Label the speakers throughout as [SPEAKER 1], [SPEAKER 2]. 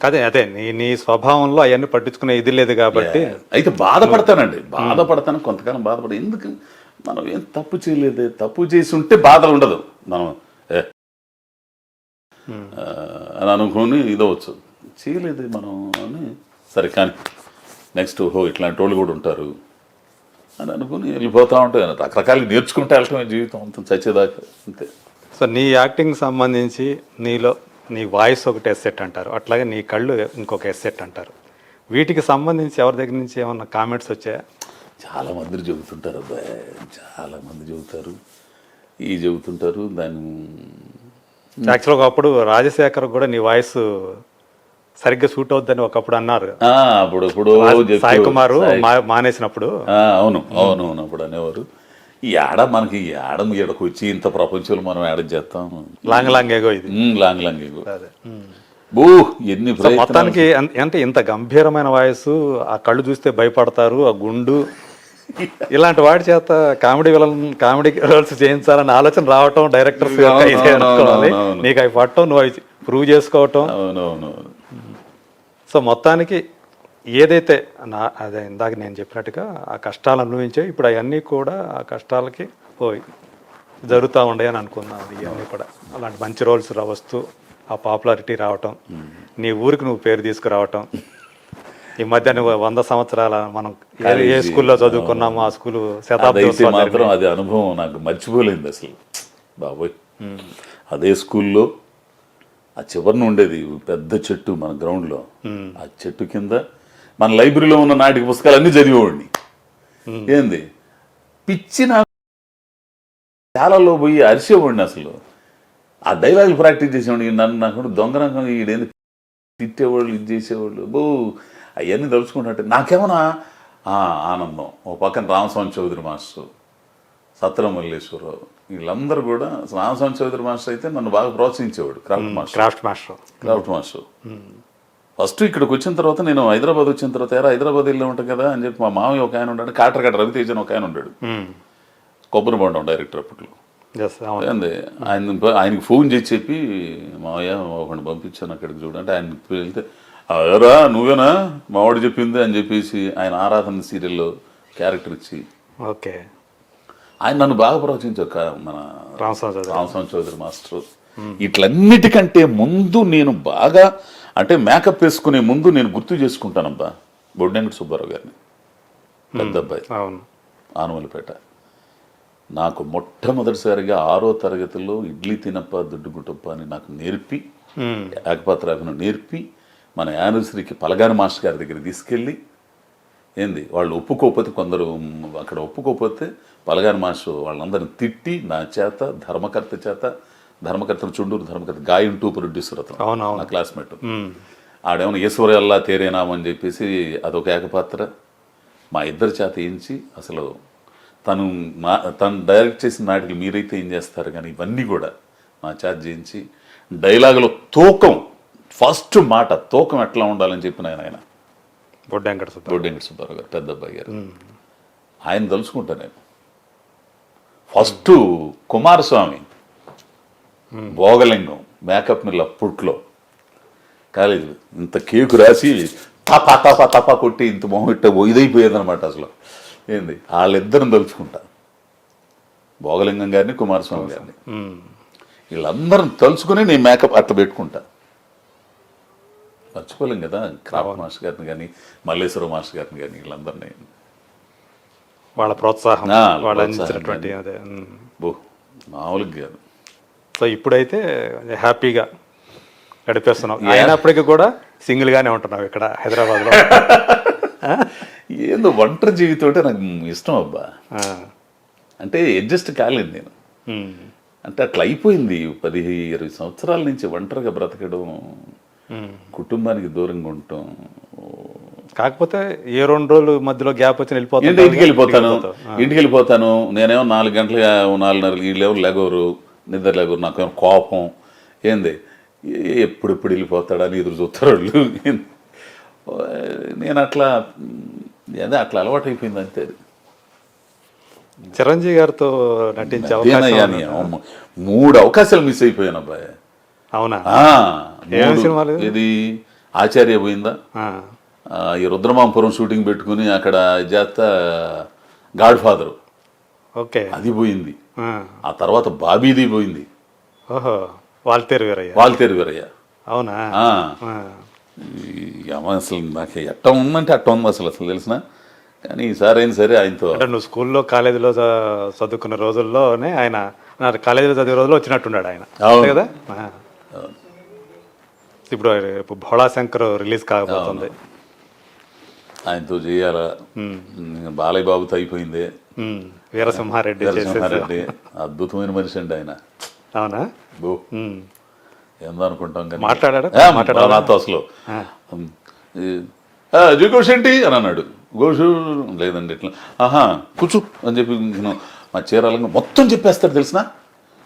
[SPEAKER 1] అదే అదే నీ స్వభావంలో అవన్నీ పట్టించుకునే ఇది లేదు కాబట్టి.
[SPEAKER 2] అయితే బాధపడతానండి, బాధపడతాను కొంతకాలం బాధపడి, ఎందుకు మనం ఏం తప్పు చేయలేదు, తప్పు చేసి ఉంటే బాధ ఉండదు, మనం అని అనుకుని ఇదవచ్చు, చేయలేదు మనం అని సరే కానీ నెక్స్ట్ ఇట్లాంటి వాళ్ళు కూడా ఉంటారు అని అనుకుని వెళ్ళిపోతూ ఉంటాయి. రకరకాలు నేర్చుకుంటే వెళ్ళటమే జీవితం అంత చచ్చేదాకా అంతే.
[SPEAKER 1] సో నీ యాక్టింగ్ సంబంధించి నీ వాయిస్ ఒకటి ఎస్సెట్ అంటారు, అట్లాగే నీ కళ్ళు ఇంకొక ఎస్సెట్ అంటారు. వీటికి సంబంధించి ఎవరి దగ్గర నుంచి ఏమన్నా కామెంట్స్ వచ్చాయా?
[SPEAKER 2] చాలా మంది చెబుతుంటారు అబ్బాయి, చాలా మంది చెబుతుంటారు దాన్ని.
[SPEAKER 1] యాక్చువల్గా అప్పుడు రాజశేఖర్ కూడా నీ వాయిస్ సరిగ్గా సూట్ అవుద్దని ఒకప్పుడు అన్నారు.
[SPEAKER 2] అప్పుడు
[SPEAKER 1] సాయి కుమార్ మానేసినప్పుడు
[SPEAKER 2] అవును అప్పుడు అనేవారు. ఈ మనకి ఈడకు వచ్చి ఇంత ప్రపంచంలో మనం యాడ చేస్తాం,
[SPEAKER 1] లాంగ్ ఏగో ఇది,
[SPEAKER 2] లాంగ్ ఏగో ఎన్ని
[SPEAKER 1] మొత్తానికి. అంటే ఇంత గంభీరమైన వాయిస్, ఆ కళ్ళు చూస్తే భయపడతారు, ఆ గుండు, ఇలాంటి వాడి చేత కామెడీ రోల్స్ చేయించాలని ఆలోచన రావటం, డైరెక్టర్స్ నీకు అవి పట్టడం, నువ్వు అవి ప్రూవ్ చేసుకోవటం. సో మొత్తానికి ఏదైతే అదే ఇందాక నేను చెప్పినట్టుగా ఆ కష్టాలు అనుభవించే ఇప్పుడు అవన్నీ కూడా ఆ కష్టాలకి పోయి జరుగుతూ ఉండే అని అనుకున్నాను. ఇవన్నీ కూడా అలాంటి మంచి రోల్స్ వస్తూ ఆ పాపులారిటీ రావటం, నీ ఊరికి నువ్వు పేరు తీసుకురావటం. ఈ మధ్య నువ్వు 100 సంవత్సరాల మనం ఏ స్కూల్లో చదువుకున్నామో ఆ స్కూల్ శతాబ్ది
[SPEAKER 2] మాత్రం అది అనుభవం నాకు మర్చిపోలేదు అసలు బాబోయ్. అదే స్కూల్లో ఆ చివరిన ఉండేది పెద్ద చెట్టు మన గ్రౌండ్లో, ఆ చెట్టు కింద మన లైబ్రరీలో ఉన్న నాటిక పుస్తకాలన్నీ చదివేవాడిని. ఏంది పిచ్చి నాకు చాలాలో పోయి అరిసేవాడిని అసలు. ఆ డైలాగులు ప్రాక్టీస్ చేసేవాడిని. నన్ను నాకు దొంగరంగం ఈడేంది తిట్టేవాళ్ళు, ఇది చేసేవాళ్ళు, అవన్నీ తలుచుకుంటే నాకేమన్నా ఆనందం. ఓ పక్కన రామస్వామి చౌదరి మాస్టర్, సత్రం మల్లేశ్వరరావు, వీళ్ళందరూ కూడా. రామస్వామి చౌదరి మాస్టర్ అయితే నన్ను బాగా ప్రోత్సహించేవాడు, క్రాఫ్ట్ మాస్టర్. ఫస్ట్ ఇక్కడికి వచ్చిన తర్వాత, నేను హైదరాబాద్ వచ్చిన తర్వాత, హైదరాబాద్ వెళ్ళి ఉంటాం కదా అని చెప్పి మా మామయ్య ఒక ఆయన ఉన్నాడు, కాటర్ రవితేజ అని ఒక ఆయన ఉన్నాడు, కొబ్బరి బొండం డైరెక్టర్ అప్పట్లో. ఆయనకి ఫోన్ చేసి చెప్పి, మామయ్య ఒకటి పంపించాను అక్కడికి చూడంటే, ఆయన వెళ్తే అదరా నువ్వేనా మావాడు చెప్పింది అని చెప్పేసి ఆయన ఆరాధన సీరియల్లో క్యారెక్టర్ ఇచ్చి ఆయన నన్ను బాగా ప్రోత్సహించారు మన రామస్వామి చౌదరి మాస్టర్. ఇట్లన్నిటికంటే ముందు నేను బాగా అంటే మేకప్ వేసుకునే ముందు నేను గుర్తు చేసుకుంటానబ్బా బొడ్డెంగటి సుబ్బారావు గారిని, పెద్ద అబ్బాయి, ఆనమలిపేట. నాకు మొట్టమొదటిసారిగా 6వ తరగతిలో ఇడ్లీ తినప్ప దుడ్డుగుట్టప్ప అని నాకు నేర్పి, ఏకపాత్రాభినయం నేర్పి, మన యానివర్సరీకి పలగాని మాస్టర్ గారి దగ్గర తీసుకెళ్ళి, వాళ్ళు ఒప్పుకోకపోతే, కొందరు అక్కడ ఒప్పుకోకపోతే పలగాని మాస్టర్ వాళ్ళందరిని తిట్టి నా చేత ధర్మకర్తను చుండూరు ధర్మకర్త గాయం 2 ప్రొడ్యూసర్ అతను, నా క్లాస్మేట్. ఆడేమన్నా ఈశ్వరల్లా తేరేనామని చెప్పేసి అదొక ఏకపాత్ర మా ఇద్దరి చేత వేయించి, అసలు తను డైరెక్ట్ చేసిన నాటికి మీరైతే ఏం చేస్తారు కానీ ఇవన్నీ కూడా నా చేత చేయించి, డైలాగులో తూకం, ఫస్ట్ మాట తూకం ఎట్లా ఉండాలని చెప్పిన ఆయన బొడ్డెంగటి సుబ్బారావు గారు, పెద్ద అబ్బాయి గారు. ఆయన తలుచుకుంటా నేను. ఫస్ట్ కుమారస్వామి భోగలింగం మేకప్ మిల్ అప్పట్లో కాలేజీలో ఇంత కేకు రాసి తపా కొట్టి ఇంత మొహం ఇట్ట ఇదైపోయేది అనమాట అసలు. వాళ్ళిద్దరిని తలుచుకుంటా, భోగలింగం గారిని, కుమారస్వామి గారిని, వీళ్ళందరిని తలుచుకుని నేను మేకప్ అట్లా పెట్టుకుంటా. మర్చిపోలేం కదా క్రాఫ్ట్ మాస్టర్ గారిని కానీ, మల్లేశ్వర మాస్టర్ గారిని కానీ, వీళ్ళందరినీ
[SPEAKER 1] వాళ్ళ ప్రోత్సాహం
[SPEAKER 2] మామూలుగా కాదు.
[SPEAKER 1] సో ఇప్పుడైతే హ్యాపీగా గడిపేస్తున్నావు, అయినప్పటికీ కూడా సింగిల్గానే ఉంటున్నావు ఇక్కడ హైదరాబాద్లో.
[SPEAKER 2] ఏందో ఒంటరి జీవితం అంటే నాకు ఇష్టం అబ్బా. అంటే అడ్జస్ట్ కాలేదు నేను, అంటే అట్లా అయిపోయింది. 10-20 సంవత్సరాల నుంచి ఒంటరిగా బ్రతకడం, కుటుంబానికి దూరంగా ఉండటం.
[SPEAKER 1] కాకపోతే ఏ 2 రోజులు మధ్యలో గ్యాప్ వచ్చి
[SPEAKER 2] ఇంటికి వెళ్ళిపోతాను. నేనేమో 4 గంటలు 4:30 వీళ్ళెవరు లేగోరు, నిద్ర లేగోరు, నాకేమో కోపం. ఎప్పుడెప్పుడు వెళ్ళిపోతాడని ఎదురు చూస్తారు వాళ్ళు. నేను అట్లా అలవాటు అయిపోయింది అంతే.
[SPEAKER 1] చిరంజీవి గారితో నటించే
[SPEAKER 2] 3 అవకాశాలు మిస్ అయిపోయాను అబ్బాయి.
[SPEAKER 1] అవునా?
[SPEAKER 2] ఆ,
[SPEAKER 1] ఏం
[SPEAKER 2] 3
[SPEAKER 1] సినిమాలు?
[SPEAKER 2] ఇది ఆచార్య పోయిందా,
[SPEAKER 1] ఆ,
[SPEAKER 2] ఈ రుద్రమాంపురం షూటింగ్ పెట్టుకుని అక్కడ చేస్తా గాడ్ ఫాదర్
[SPEAKER 1] ఓకే.
[SPEAKER 2] అది పోయింది.
[SPEAKER 1] ఆ,
[SPEAKER 2] ఆ తర్వాత బాబీది పోయింది,
[SPEAKER 1] ఓహో, వాల్తేరు వీరయ్య.
[SPEAKER 2] వాల్తేరు వీరయ్య.
[SPEAKER 1] అవునా?
[SPEAKER 2] ఆ,
[SPEAKER 1] ఆ,
[SPEAKER 2] అసలు నాకు ఎట్ట ఉందంటే అట్ట ఉంది అసలు అసలు తెలిసిన. కానీ ఈసారి అయినా సరే ఆయనతో
[SPEAKER 1] అంటే నువ్వు స్కూల్లో కాలేజీలో చదువుకున్న రోజుల్లోనే ఆయన నా కాలేజీలో చదివే రోజుల్లో వచ్చినట్టున్నాడు ఆయన,
[SPEAKER 2] అవును.
[SPEAKER 1] అంతే కదా? ఆ. ఇప్పుడు భోళా శంకర్ రిలీజ్ కాకపోతుంది.
[SPEAKER 2] ఆయనతో చేయాలా. బాలయ్య బాబుతో అయిపోయింది.
[SPEAKER 1] వీరసింహారెడ్డి చేసేసి.
[SPEAKER 2] వీరసింహారెడ్డి అద్భుతమైన మనిషి అండి ఆయన.
[SPEAKER 1] అవునా?
[SPEAKER 2] బో
[SPEAKER 1] ఉమ్.
[SPEAKER 2] ఏందో అనుకుంటాం కానీ
[SPEAKER 1] మాట్లాడాడా?
[SPEAKER 2] నాతో అసలు ఘోష్ ఏంటి అని అన్నాడు. ఘోషు లేదండి ఇట్లా ఆహా కూర్చో అని చెప్పి నేను మా చీరాలంగా మొత్తం చెప్పేస్తాడు తెలిసిన.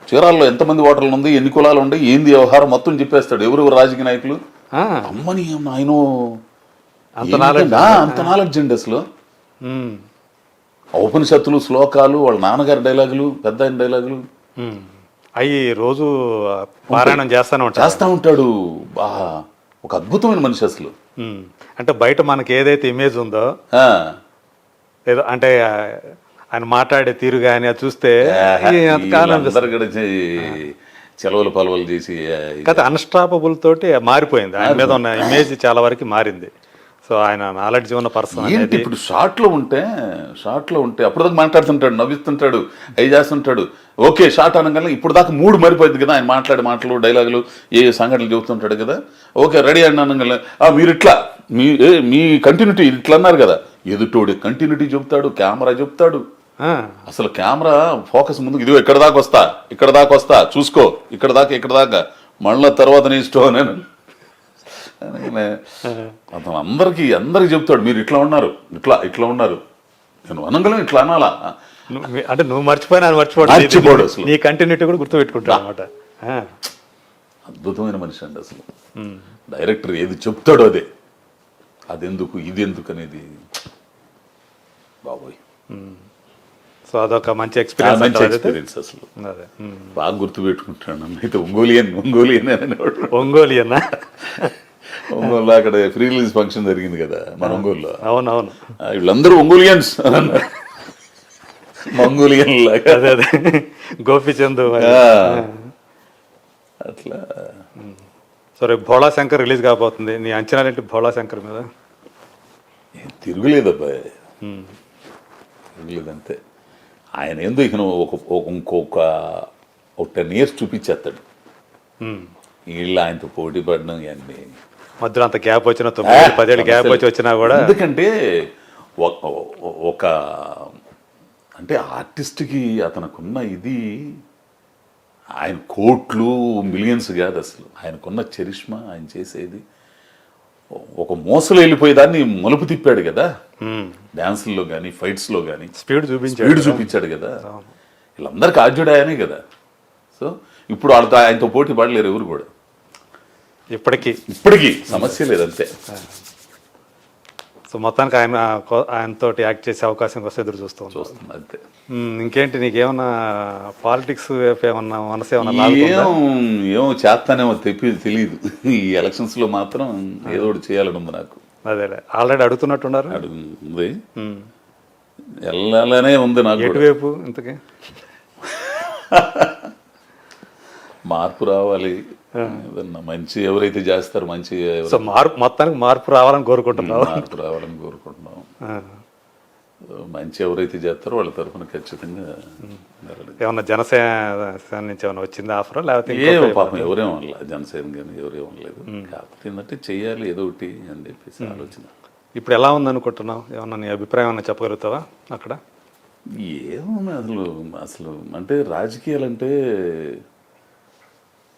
[SPEAKER 2] చీరాల్లో ఎంతమంది ఓటర్లు ఉంది, ఎన్ని కులాలు ఉన్నాయి, ఏంది వ్యవహారం మొత్తం చెప్పేస్తాడు. ఎవరెవరు రాజకీయ నాయకులు.
[SPEAKER 1] ఆ,
[SPEAKER 2] అమ్మని ఆయన
[SPEAKER 1] అంత నాలెడ్జ్.
[SPEAKER 2] అంత నాలెడ్జ్ అండి అసలు.
[SPEAKER 1] ఉమ్.
[SPEAKER 2] ఉపనిషత్తులు, శ్లోకాలు, వాళ్ళ నాన్నగారి డైలాగులు, పెద్ద ఆయన డైలాగులు
[SPEAKER 1] అవి రోజు పారాయణం చేస్తూనే ఉంటాడు.
[SPEAKER 2] చేస్తా ఉంటాడు. బా ఒక అద్భుతమైన మనిషి అసలు.
[SPEAKER 1] అంటే బయట మనకి ఏదైతే ఇమేజ్ ఉందో,
[SPEAKER 2] ఆ,
[SPEAKER 1] ఏదో అంటే ఆయన మాట్లాడే తీరు కానీ అది చూస్తే అంతకాలం
[SPEAKER 2] అందరు కూడా చెలవలు పలవలు చేసి
[SPEAKER 1] కదా అన్స్టాపబుల్ తోటి మారిపోయింది. ఆయన మీద ఉన్న ఇమేజ్ చాలా వరకు మారింది. సో ఆయన నాలెడ్జ్ ఉన్న పర్సన్
[SPEAKER 2] ఏంటి
[SPEAKER 1] అనేది.
[SPEAKER 2] ఇప్పుడు షార్ట్ లో ఉంటే అప్పుడు దాకా మాట్లాడుతుంటాడు, నవ్విస్తుంటాడు, అవి చేస్తుంటాడు. ఓకే షార్ట్ అనగానే ఇప్పుడు దాకా మూడు మారిపోయింది కదా. ఆయన మాట్లాడే మాటలు, డైలాగులు, ఏ సంఘటనలు చెబుతుంటాడు కదా. ఓకే రెడీ అని అనగానే మీరు ఇట్లా మీ కంటిన్యూటీ ఇట్లా అన్నారు కదా. ఎదుటోడి కంటిన్యూటీ చెబుతాడు, కెమెరా చెప్తాడు. అసలు కెమెరా ఫోకస్ ముందు ఇదిగో ఇక్కడ దాకా వస్తా చూసుకో, ఇక్కడ దాకా మళ్ళా తర్వాత నీ ఇష్టం నేను అతను అందరికి చెప్తాడు. మీరు ఇట్లా ఉన్నారు, ఇట్లా ఉన్నారు. నేను అనగలను ఇట్లా అనాలా
[SPEAKER 1] అంటే నువ్వు మర్చిపోయినా
[SPEAKER 2] మర్చిపోడు అసలు.
[SPEAKER 1] నీ కంటిన్యూటీ కూడా గుర్తుపెట్టుకుంటాడు అనమాట.
[SPEAKER 2] అద్భుతమైన మనిషి అండి అసలు. డైరెక్టర్ ఏది చెప్తాడో అదే, అదెందుకు ఇది ఎందుకు అనేది బాబోయ్.
[SPEAKER 1] సో అదొక మంచి ఎక్స్పీరియన్స్
[SPEAKER 2] అసలు. బాగా గుర్తు పెట్టుకుంటాను. అయితే ఒంగోలియన్
[SPEAKER 1] ఒంగోలియన్నా
[SPEAKER 2] ఒంగోలు అక్కడ ఫ్రీ రిలీజ్ ఫంక్షన్ జరిగింది కదా మన ఒంగోలులో.
[SPEAKER 1] అవునవును.
[SPEAKER 2] వీళ్ళందరూ ఒంగోలియన్స్ మంగోలియన్ లాగా.
[SPEAKER 1] అదే గోపిచంద్
[SPEAKER 2] అట్లా.
[SPEAKER 1] సో రేపు భోళా శంకర్ రిలీజ్ కాబోతుంది. నీ అంచనాలు ఏంటి భోళా శంకర్ మీద?
[SPEAKER 2] తిరుగులేదబ్బాయి, తిరుగులేదంతే. ఆయన ఏందో ఇక ఇంకొక 10 years చూపించేస్తాడు. వీళ్ళు ఆయనతో పోటీ పడడం ఇవన్నీ
[SPEAKER 1] మధ్యలో అంత గ్యాప్ వచ్చినా 9-10 ఏళ్ళు గ్యాప్ వచ్చినా కూడా.
[SPEAKER 2] ఎందుకంటే ఒక అంటే ఆర్టిస్ట్కి అతనుకున్న ఇది ఆయన కోట్లు మిలియన్స్ కాదు అసలు. ఆయనకున్న చరిష్మా, ఆయన చేసేది ఒక మోసలు వెళ్ళిపోయేదాన్ని మలుపు తిప్పాడు కదా. డాన్సుల్లో కానీ ఫైట్స్లో కానీ
[SPEAKER 1] స్పీడ్
[SPEAKER 2] చూపించాడు కదా. వీళ్ళందరికీ ఆద్యుడు ఆయనే కదా. సో ఇప్పుడు వాళ్ళతో ఆయనతో పోటీ పడలేరు ఎవరు కూడా. ఇప్పటికీ సమస్య లేదంతే.
[SPEAKER 1] సో మొత్తానికి ఆయనతో యాక్ట్ చేసే అవకాశం కోసం ఎదురు చూస్తుంది
[SPEAKER 2] అంతే.
[SPEAKER 1] ఇంకేంటి నీకేమన్నా పాలిటిక్స్ ఏమన్నా మనసు
[SPEAKER 2] ఏమో చేస్తానేమో తెలియదు. ఈ ఎలక్షన్స్ లో మాత్రం ఏదో ఒకటి చేయాలని ఉంది నాకు.
[SPEAKER 1] అదే ఆల్రెడీ అడుగుతున్నట్టున్నారు.
[SPEAKER 2] అడుగుంది, వెళ్ళాలనే ఉంది నాకు.
[SPEAKER 1] ఎటువైపు ఇంతకీ
[SPEAKER 2] మార్పు రావాలి, మంచి ఎవరైతే చేస్తారో మంచి
[SPEAKER 1] మొత్తానికి మార్పు రావాలని కోరుకుంటున్నాం.
[SPEAKER 2] మంచి ఎవరైతే చేస్తారో వాళ్ళ తరఫున ఖచ్చితంగా.
[SPEAKER 1] ఏమన్నా జనసేన నుంచి ఏమైనా వచ్చింది ఆఫర్? లేకపోతే
[SPEAKER 2] పాపం ఎవరేం అనలేదు, జనసేన కానీ ఎవరేం అనలేదు. కాకపోతే ఏంటంటే చెయ్యాలి ఏదో ఒకటి అని చెప్పేసి ఆలోచన.
[SPEAKER 1] ఇప్పుడు ఎలా ఉంది అనుకుంటున్నావు? ఏమన్నా నీ అభిప్రాయం ఏమన్నా చెప్పగలుగుతావా అక్కడ?
[SPEAKER 2] ఏముంది అసలు అంటే రాజకీయాలు అంటే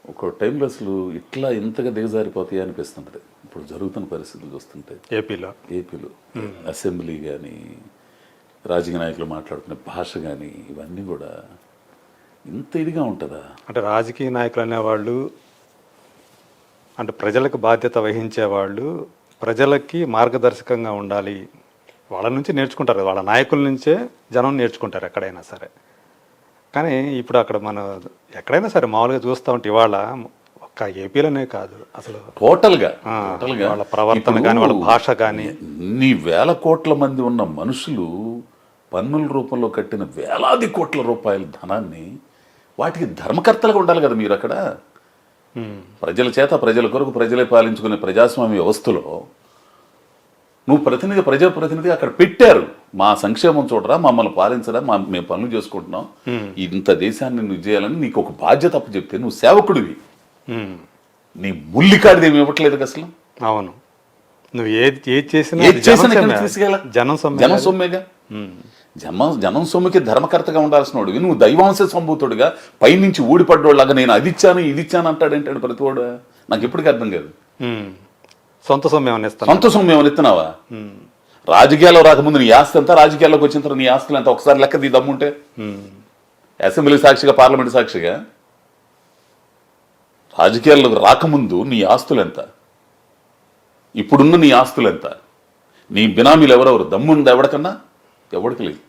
[SPEAKER 2] ఒక టైంలో అసలు ఇట్లా ఇంతగా దిగజారిపోతాయి అనిపిస్తుంటది. ఇప్పుడు జరుగుతున్న పరిస్థితులు చూస్తుంటే ఏపీలో అసెంబ్లీ కానీ, రాజకీయ నాయకులు మాట్లాడుకునే భాష కానీ, ఇవన్నీ కూడా ఇంత ఇదిగా ఉంటుందా? అంటే
[SPEAKER 1] రాజకీయ నాయకులు అనేవాళ్ళు అంటే ప్రజలకు బాధ్యత వహించేవాళ్ళు, ప్రజలకి మార్గదర్శకంగా ఉండాలి. వాళ్ళ నుంచి నేర్చుకుంటారు, వాళ్ళ నాయకుల నుంచే జనం నేర్చుకుంటారు ఎక్కడైనా సరే. కానీ ఇప్పుడు అక్కడ మనం ఎక్కడైనా సరే మామూలుగా చూస్తూ ఉంటే ఇవాళ ఒక్క ఏపీలోనే కాదు అసలు
[SPEAKER 2] టోటల్గా
[SPEAKER 1] వాళ్ళ ప్రవర్తన కానీ వాళ్ళ భాష కానీ
[SPEAKER 2] ఇన్ని వేల కోట్ల మంది ఉన్న మనుషులు పన్నుల రూపంలో కట్టిన వేలాది కోట్ల రూపాయల ధనాన్ని వాటికి ధర్మకర్తలుగా ఉండాలి కదా మీరు అక్కడ. ప్రజల చేత ప్రజల కొరకు ప్రజలే పాలించుకునే ప్రజాస్వామ్య వ్యవస్థలో నువ్వు ప్రజాప్రతినిధి అక్కడ పెట్టారు. మా సంక్షేమం చూడరా, మమ్మల్ని పాలించరా, మేము పనులు చేసుకుంటున్నాం, ఇంత దేశాన్ని నువ్వు చేయాలని నీకు ఒక బాధ్యత అప్పు చెప్తే నువ్వు సేవకుడివి. నీ ముల్లికాడిది ఏమి ఇవ్వట్లేదు అసలు.
[SPEAKER 1] అవును, నువ్వు ఏది చేసినా
[SPEAKER 2] జనం సొమ్మేగా. జనం సొమ్ముకి ధర్మకర్తగా ఉండాల్సిన వాడివి నువ్వు దైవాంశ సంభూతుడిగా పైనుంచి ఊడిపడ్డోళ్ళగా నేను అది ఇచ్చాను ఇది ఇచ్చాను అంటాడు ప్రతివాడు. నాకు ఎప్పటికీ అర్థం కాదు.
[SPEAKER 1] సొంత సొమ్ము
[SPEAKER 2] ఇస్తున్నావా? రాజకీయాల్లో రాకముందు నీ ఆస్తి ఎంత, రాజకీయాల్లోకి వచ్చిన తర్వాత నీ ఆస్తులు ఎంత ఒకసారి లెక్క దీ దమ్ముంటే. అసెంబ్లీ సాక్షిగా, పార్లమెంట్ సాక్షిగా రాజకీయాల్లోకి రాకముందు నీ ఆస్తులు ఎంత, ఇప్పుడున్న నీ ఆస్తులు ఎంత, నీ బినామీలు ఎవరెవరు, దమ్ముంది ఎవరికన్నా? ఎవరికి లేదు.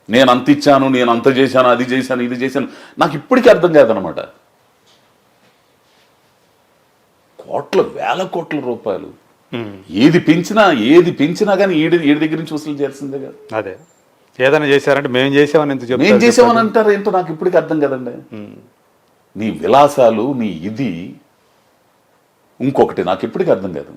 [SPEAKER 2] నేను అంత ఇచ్చాను, నేను అంత చేశాను, అది చేశాను, ఇది చేశాను, నాకు ఇప్పటికీ అర్థం కాదనమాట. వేల కోట్ల రూపాయలు ఏది పెంచినా కానీ ఏడి దగ్గర నుంచి వసూలు చేయాల్సిందే కదా.
[SPEAKER 1] అదే ఏదైనా చేశారంటే మేము
[SPEAKER 2] చేసామని అంటారు. ఏంటో నాకు ఇప్పటికీ అర్థం కదండి. నీ విలాసాలు, నీ ఇది ఇంకొకటి నాకు ఇప్పటికీ అర్థం కాదు.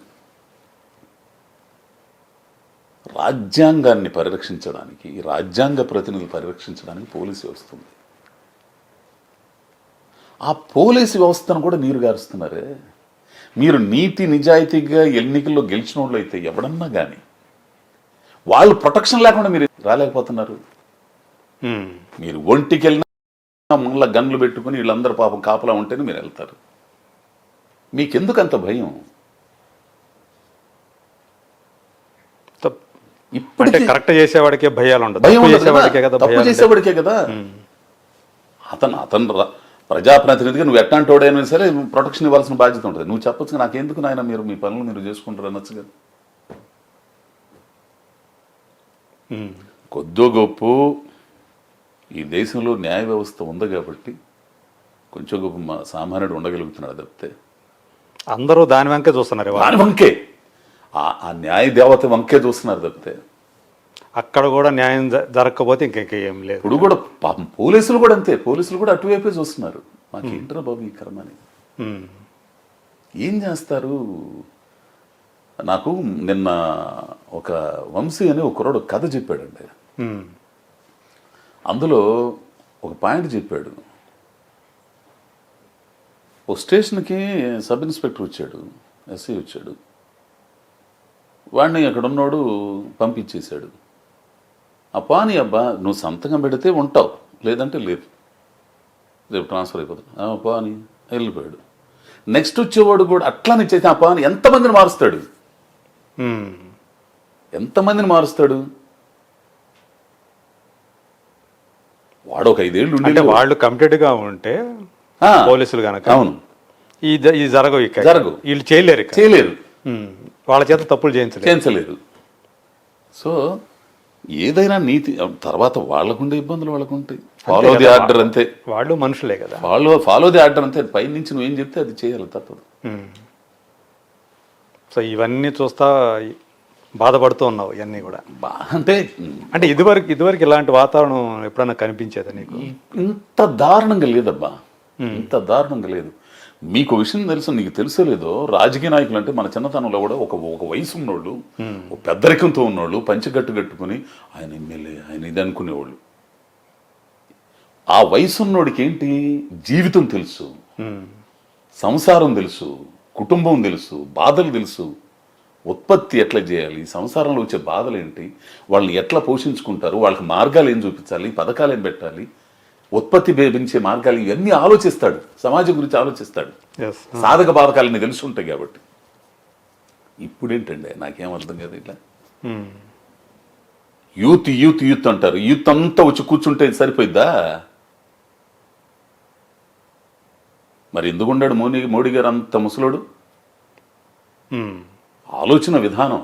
[SPEAKER 2] రాజ్యాంగాన్ని పరిరక్షించడానికి, రాజ్యాంగ ప్రతినిధులు పరిరక్షించడానికి పోలీసు వ్యవస్థ ఉంది. ఆ పోలీసు వ్యవస్థను కూడా నీరు గారుస్తున్నారే. మీరు నీతి నిజాయితీగా ఎన్నికల్లో గెలిచిన వాళ్ళు అయితే ఎవడన్నా కానీ వాళ్ళు ప్రొటెక్షన్ లేకుండా మీరు రాలేకపోతున్నారు. మీరు ఒంటికి వెళ్ళినా ముళ్ళ గన్లు పెట్టుకుని వీళ్ళందరూ పాపం కాపలా ఉంటేనే మీరు వెళ్తారు. మీకెందుకు అంత భయం?
[SPEAKER 1] ఇప్పటికే కరెక్ట్ చేసేవాడికే భయాలు ఉండదు,
[SPEAKER 2] తప్పు చేసేవాడికే కదా. అతను ప్రజాప్రతినిధిగా నువ్వు ఎట్లాంటి వాడైనా సరే ప్రొటెక్షన్ ఇవ్వాల్సిన బాధ్యత ఉంటుంది. నువ్వు చెప్పొచ్చు నాకెందుకు నాయన, మీరు మీ పనులు మీరు చేసుకుంటారు అనొచ్చు కదా. కొద్దో గొప్ప ఈ దేశంలో న్యాయ వ్యవస్థ ఉంది కాబట్టి కొంచెం గొప్ప సామాన్యుడు ఉండగలుగుతున్నాడు తప్పితే
[SPEAKER 1] అందరూ దాని వంకే చూస్తున్నారు.
[SPEAKER 2] దాని వంకే, ఆ న్యాయ దేవత వంకే చూస్తున్నారు తప్పితే
[SPEAKER 1] అక్కడ కూడా న్యాయం జరగకపోతే ఇంకేం లేదు.
[SPEAKER 2] ఇప్పుడు కూడా పాపం పోలీసులు కూడా అంతే, పోలీసులు కూడా అటువైపే చూస్తున్నారు. మాకేంట్రా బాబు ఈ కర్మని, ఏం చేస్తారు? నాకు నిన్న ఒక వంశీ అని ఒక కుర్రాడు కథ చెప్పాడండి. అందులో ఒక పాయింట్ చెప్పాడు. ఓ స్టేషన్కి సబ్ ఇన్స్పెక్టర్ వచ్చాడు, ఎస్ఐ వచ్చాడు. వాడిని అక్కడ ఉన్నోడు పంపించేశాడు. ఆ పాని అబ్బా నువ్వు సంతకం పెడితే ఉంటావు, లేదంటే లేదు, రేపు ట్రాన్స్ఫర్ అయిపోతాడు. పాని వెళ్ళిపోయాడు. నెక్స్ట్ వచ్చేవాడు కూడా అట్లానే చేసి ఆ పాని ఎంతమందిని మారుస్తాడు, వాడు ఒక 5 ఏళ్ళు ఉంటే
[SPEAKER 1] వాళ్ళు కమిటెడ్గా ఉంటే పోలీసులు కనుక
[SPEAKER 2] అవును
[SPEAKER 1] ఈ జరగవు, వీళ్ళు చేయలేరు, వాళ్ళ చేత తప్పులు చేయించలేరు.
[SPEAKER 2] సో ఏదైనా నీతి తర్వాత వాళ్ళకుండే ఇబ్బందులు వాళ్ళకుంటాయి. ఫాలో ది ఆర్డర్ అంతే,
[SPEAKER 1] వాళ్ళు మనుషులే కదా.
[SPEAKER 2] ఫాలో ది ఆర్డర్ అంతే, పై నుంచి నువ్వేం చెప్తే అది చేయాలి, తప్పదు.
[SPEAKER 1] సో ఇవన్నీ చూస్తా బాధపడుతూ ఉన్నావు ఇవన్నీ కూడా. అంటే ఇదివరకు ఇలాంటి వాతావరణం ఎప్పుడన్నా కనిపించేదా నీకు?
[SPEAKER 2] ఇంత దారుణంగా లేదబ్బా, ఇంత దారుణంగా లేదు. మీకు విషయం తెలుసు, నీకు తెలుసో లేదో, రాజకీయ నాయకులు అంటే మన చిన్నతనంలో కూడా ఒక వయసు ఉన్నోళ్ళు, ఒక పెద్దరికంతో ఉన్నోళ్ళు పంచగట్టు కట్టుకుని ఆయన ఎమ్మెల్యే, ఆయన ఇది అనుకునేవాళ్ళు. ఆ వయసు ఉన్నోడికి ఏంటి, జీవితం తెలుసు, సంసారం తెలుసు, కుటుంబం తెలుసు, బాధలు తెలుసు, ఉత్పత్తి ఎట్లా చేయాలి, సంసారంలో వచ్చే బాధలు ఏంటి, వాళ్ళని ఎట్లా పోషించుకుంటారు, వాళ్ళకి మార్గాలు ఏం చూపించాలి, పథకాలు ఏం పెట్టాలి, ఉత్పత్తి పెంచే మార్గాలు, ఇవన్నీ ఆలోచిస్తాడు, సమాజం గురించి ఆలోచిస్తాడు. సాధక బాధకాలని తెలిసి ఉంటాయి కాబట్టి. ఇప్పుడేంటండి నాకేం అర్థం కాదు. ఇట్లా యూత్ అంటారు, యూత్ అంతా వచ్చి కూర్చుంటే సరిపోయిద్దా? మరి ఎందుకున్నాడు మోడీ గారు అంత ముసలోడు? ఆలోచన విధానం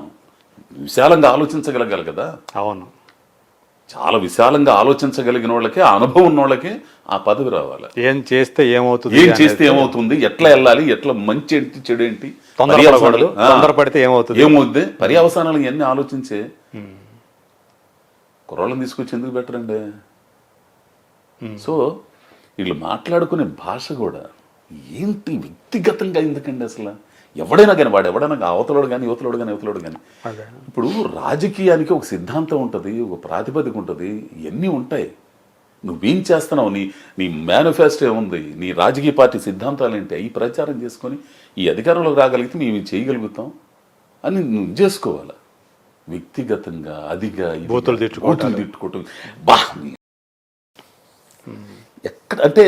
[SPEAKER 2] విశాలంగా ఆలోచించగలగాలి కదా.
[SPEAKER 1] అవును,
[SPEAKER 2] చాలా విశాలంగా ఆలోచించగలిగిన వాళ్ళకి, ఆ అనుభవం ఉన్న వాళ్ళకి ఆ పదవి రావాలి.
[SPEAKER 1] ఏం చేస్తే ఏమవుతుంది,
[SPEAKER 2] ఏం చేస్తే ఏమవుతుంది, ఎట్లా వెళ్ళాలి, ఎట్లా మంచి ఏంటి చెడు ఏంటి,
[SPEAKER 1] తొందరపడితే ఏమవుతుంది,
[SPEAKER 2] ఏమవుద్ది, పర్యవసానాలు ఇవన్నీ ఆలోచించే కుర్రాళ్ళని తీసుకొచ్చి ఎందుకు పెట్టరండి. సో వీళ్ళు మాట్లాడుకునే భాష కూడా ఏంటి వ్యక్తిగతంగా ఎందుకండి అసలు. ఎవడైనా కానీ అవతలోడు కానీ యువతలోడు కానీ ఇప్పుడు రాజకీయానికి ఒక సిద్ధాంతం ఉంటుంది, ఒక ప్రాతిపదిక ఉంటుంది, ఇవన్నీ ఉంటాయి. నువ్వేం చేస్తున్నావు, నీ మేనిఫెస్టో ఏముంది, నీ రాజకీయ పార్టీ సిద్ధాంతాలు ఏంటి, అవి ప్రచారం చేసుకొని ఈ అధికారంలోకి రాగలిగితే మేము చేయగలుగుతాం అని నువ్వు చేసుకోవాలి. వ్యక్తిగతంగా అదిగా
[SPEAKER 1] బూతులు
[SPEAKER 2] తిట్టుకోవటం బా ఎక్కడ అంటే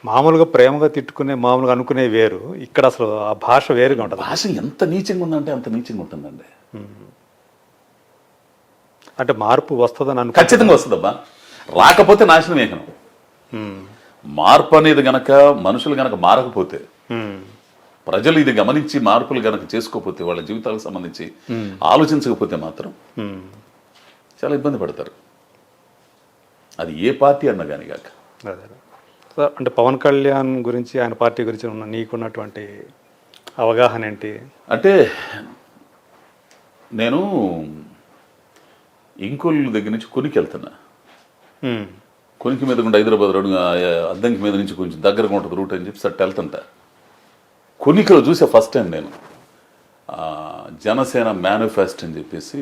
[SPEAKER 1] మామూలుగా ప్రేమగా తిట్టుకునే మామూలుగా అనుకునే వేరు, ఇక్కడ అసలు ఆ భాష వేరుగా ఉంటుంది.
[SPEAKER 2] భాష ఎంత నీచంగా ఉందంటే అంత నీచంగా ఉంటుందండి.
[SPEAKER 1] అంటే మార్పు వస్తుందని
[SPEAKER 2] ఖచ్చితంగా వస్తుందబ్బా. రాకపోతే నాశనం ఏకనం. మార్పు అనేది గనక మనుషులు గనక మారకపోతే, ప్రజలు ఇది గమనించి మార్పులు గనక చేసుకోకపోతే, వాళ్ళ జీవితాలకు సంబంధించి ఆలోచించకపోతే మాత్రం చాలా ఇబ్బంది పడతారు. అది ఏ పార్టీ అన్నా కానీ కాక.
[SPEAKER 1] అంటే పవన్ కళ్యాణ్ గురించి, ఆయన పార్టీ గురించి నీకున్నటువంటి అవగాహన ఏంటి?
[SPEAKER 2] అంటే నేను ఇంకోళ్ళ దగ్గర నుంచి కొనికి వెళ్తున్నా. కొనికి మీద కూడా హైదరాబాద్ రోడ్ అద్దంకి మీద నుంచి కొంచెం దగ్గరగా ఉంటుంది రూట్ అని చెప్పి సట్ వెళ్తుంటా. కొనికలో చూసే ఫస్ట్ టైం నేను జనసేన మేనిఫెస్టో అని చెప్పేసి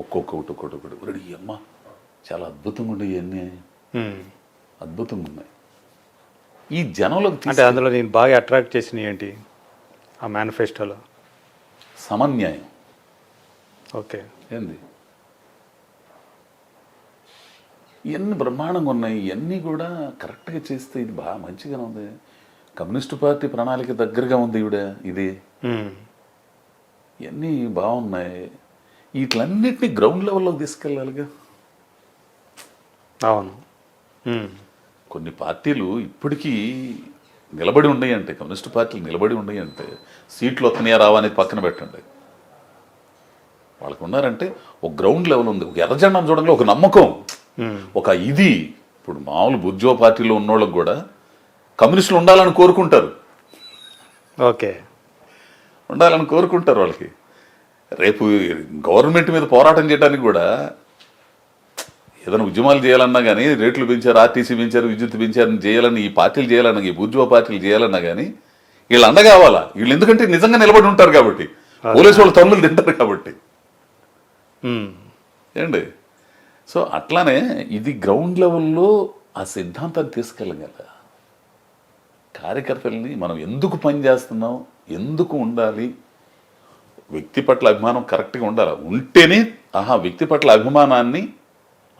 [SPEAKER 2] ఒక్కొక్కటి రెడీ అమ్మ చాలా అద్భుతంగా ఉండే, ఇవన్నీ అద్భుతంగా ఉన్నాయి. ఈ జనంలోకి
[SPEAKER 1] అంటే అందులో నేను బాగా అట్రాక్ట్ చేసినవి ఏంటి ఆ మేనిఫెస్టోలో?
[SPEAKER 2] సమన్యాయం.
[SPEAKER 1] ఓకే,
[SPEAKER 2] ఏంది ఇవన్నీ బ్రహ్మాండంగా ఉన్నాయి. ఇవన్నీ కూడా కరెక్ట్గా చేస్తే ఇది బాగా మంచిగానే ఉంది. కమ్యూనిస్టు పార్టీ ప్రణాళిక దగ్గరగా ఉంది ఇది. ఇవన్నీ బాగున్నాయి. వీటిలన్నిటినీ గ్రౌండ్ లెవెల్లోకి తీసుకెళ్ళాలిగా.
[SPEAKER 1] అవును.
[SPEAKER 2] కొన్ని పార్టీలు ఇప్పటికీ నిలబడి ఉన్నాయి అంటే, కమ్యూనిస్టు పార్టీలు నిలబడి ఉన్నాయి అంటే, సీట్లు వస్తున్నాయా రావా అనేది పక్కన పెట్టండి. వాళ్ళకు ఉన్నారంటే ఒక గ్రౌండ్ లెవెల్ ఉంది, ఒక ఎర్రజెండా చూడంగా ఒక నమ్మకం, ఒక ఇది. ఇప్పుడు మామూలు బుర్జువా పార్టీలో ఉన్నోళ్ళకి కూడా కమ్యూనిస్టులు ఉండాలని కోరుకుంటారు.
[SPEAKER 1] ఓకే,
[SPEAKER 2] ఉండాలని కోరుకుంటారు. వాళ్ళకి రేపు గవర్నమెంట్ మీద పోరాటం చేయడానికి కూడా ఏదైనా ఉద్యమాలు చేయాలన్నా కానీ, రేట్లు పెంచారు, ఆర్టీసీ పెంచారు, విద్యుత్ పెంచారని చేయాలని ఈ పార్టీలు చేయాలన్నా, ఈ బుర్జువా పార్టీలు చేయాలన్నా కానీ వీళ్ళు అండ కావాలా. వీళ్ళు ఎందుకంటే నిజంగా నిలబడి ఉంటారు కాబట్టి, పోలీసు వాళ్ళు తమ్ముళ్ళు తింటారు కాబట్టి ఏండి. సో అట్లానే ఇది గ్రౌండ్ లెవెల్లో ఆ సిద్ధాంతాన్ని తీసుకెళ్ళగల కార్యకర్తల్ని మనం ఎందుకు పనిచేస్తున్నాం, ఎందుకు ఉండాలి, వ్యక్తి పట్ల అభిమానం కరెక్ట్గా ఉండాలి. ఉంటేనే వ్యక్తి పట్ల అభిమానాన్ని,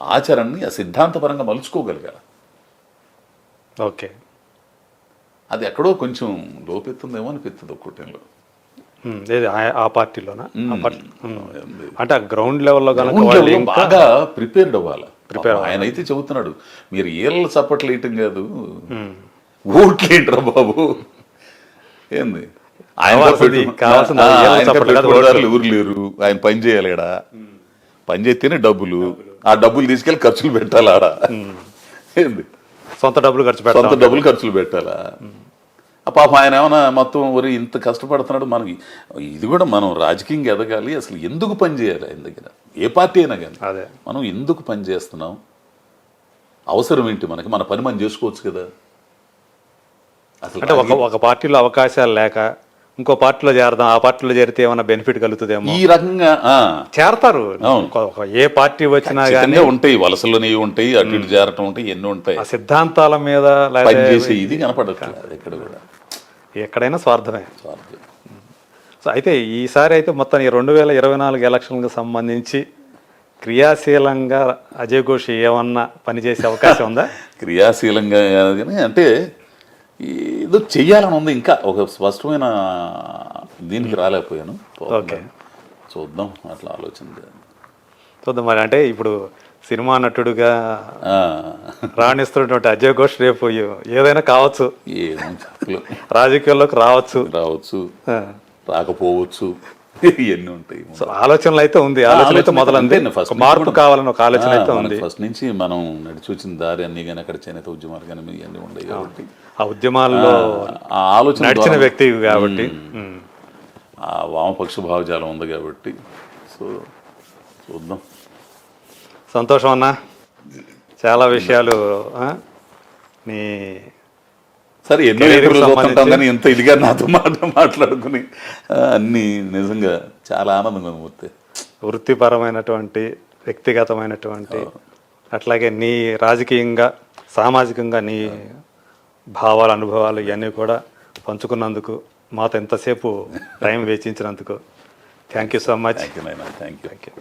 [SPEAKER 2] ఆచరణని ఆ సిద్ధాంతపరంగా మలుచుకోగలిగారు.
[SPEAKER 1] ఓకే,
[SPEAKER 2] అది ఎక్కడో కొంచెం లోపెత్తుందేమో అనిపిస్తుంది ఒక్కొక్కటిలో.
[SPEAKER 1] ఆ పార్టీలోనా? అంటే ఆ గ్రౌండ్ లెవెల్లో
[SPEAKER 2] బాగా ప్రిపేర్డ్ అవ్వాలి. ఆయన అయితే చెబుతున్నాడు, మీరు ఏళ్ళ చప్పట్లు వేయటం కాదు, ఓట్లు ఏంట్రా బాబు, ఏంది ఊరు లేరు, ఆయన పని చేయాలిడా, పని చేస్తేనే డబ్బులు, ఆ డబ్బులు తీసుకెళ్ళి ఖర్చులు పెట్టాలా ఆడ, ఏంది
[SPEAKER 1] సొంత డబ్బులు
[SPEAKER 2] ఖర్చులు పెట్టాలా. పాపం ఆయన ఏమైనా మొత్తం ఒరి ఇంత కష్టపడుతున్నాడు. మనకి ఇది కూడా మనం రాజకీయంగా ఎదగాలి, అసలు ఎందుకు పని చేయాలి ఆయన దగ్గర, ఏ పార్టీ అయినా కానీ మనం ఎందుకు పని చేస్తున్నాం, అవసరం ఏంటి మనకి, మన పని మనం చేసుకోవచ్చు కదా.
[SPEAKER 1] అసలు ఒక పార్టీలో అవకాశాలు లేక ఇంకో పార్టీలో చేరదాం, ఆ పార్టీలో చేరితే ఏమైనా బెనిఫిట్ కలుగుతుందేమో,
[SPEAKER 2] ఈ రకంగా
[SPEAKER 1] చేరతారు. ఏ పార్టీ వచ్చినా కానీ
[SPEAKER 2] ఉంటాయి, వలసలోనే ఉంటాయి, అటు ఇటు చేరటం ఉంటాయి, ఎన్నో ఉంటాయి.
[SPEAKER 1] ఆ సిద్ధాంతాల మీద
[SPEAKER 2] చేసే ఇది కనపడట్లేదు ఎక్కడ కూడా,
[SPEAKER 1] ఎక్కడైనా స్వార్థమే. సో అయితే ఈసారి అయితే మొత్తం 2024 ఎలక్షన్లకు సంబంధించి క్రియాశీలంగా అజయ్ ఘోష్ ఏమన్నా పనిచేసే అవకాశం ఉందా?
[SPEAKER 2] క్రియాశీలంగా అంటే ఏదో చెయ్యాలని ఉంది, ఇంకా ఒక స్పష్టమైన దీనికి రాలేకపోయాను.
[SPEAKER 1] ఓకే,
[SPEAKER 2] చూద్దాం, అట్లా ఆలోచన
[SPEAKER 1] చూద్దాం. మరి అంటే ఇప్పుడు సినిమా నటుడుగా రాణిస్తున్నటువంటి అజయ్ ఘోష్ రేపు ఏదైనా కావచ్చు,
[SPEAKER 2] రాజకీయాల్లోకి
[SPEAKER 1] రాజకీయాల్లోకి రావచ్చు,
[SPEAKER 2] రాకపోవచ్చు. ఇవన్నీ ఉంటాయి.
[SPEAKER 1] సో ఆలోచనలు అయితే ఉంది, ఆలోచన అయితే మొదలంది,
[SPEAKER 2] ఫస్ట్
[SPEAKER 1] ఒక మార్పు కావాలని ఒక ఆలోచన అయితే ఉంది.
[SPEAKER 2] ఫస్ట్ నుంచి మనం నడిచి వచ్చిన దారి అన్ని కానీ అక్కడ చేనేత ఉద్యమాలు కానీ ఇవన్నీ ఉన్నాయి కాబట్టి
[SPEAKER 1] ఆ ఉద్యమాల్లో
[SPEAKER 2] ఆ ఆలోచన
[SPEAKER 1] నడిచిన వ్యక్తి కాబట్టి
[SPEAKER 2] ఆ వామపక్ష భావజాలం ఉంది కాబట్టి సో చూద్దాం.
[SPEAKER 1] సంతోషం అన్న, చాలా విషయాలు నీ
[SPEAKER 2] సరే ఎన్నో ఎదురు చూస్తుంటాం కానీ ఎంత ఇదిగా నాతో మాట్లాడుకుని అన్నీ నిజంగా చాలా ఆనందంగా ఉంది మూర్తి.
[SPEAKER 1] వృత్తిపరమైనటువంటి, వ్యక్తిగతమైనటువంటి, అట్లాగే నీ రాజకీయంగా, సామాజికంగా నీ భావాలు, అనుభవాలు ఇవన్నీ కూడా పంచుకున్నందుకు, మాతో ఎంతసేపు టైం వేచించినందుకు thank you so much.
[SPEAKER 2] Thank you.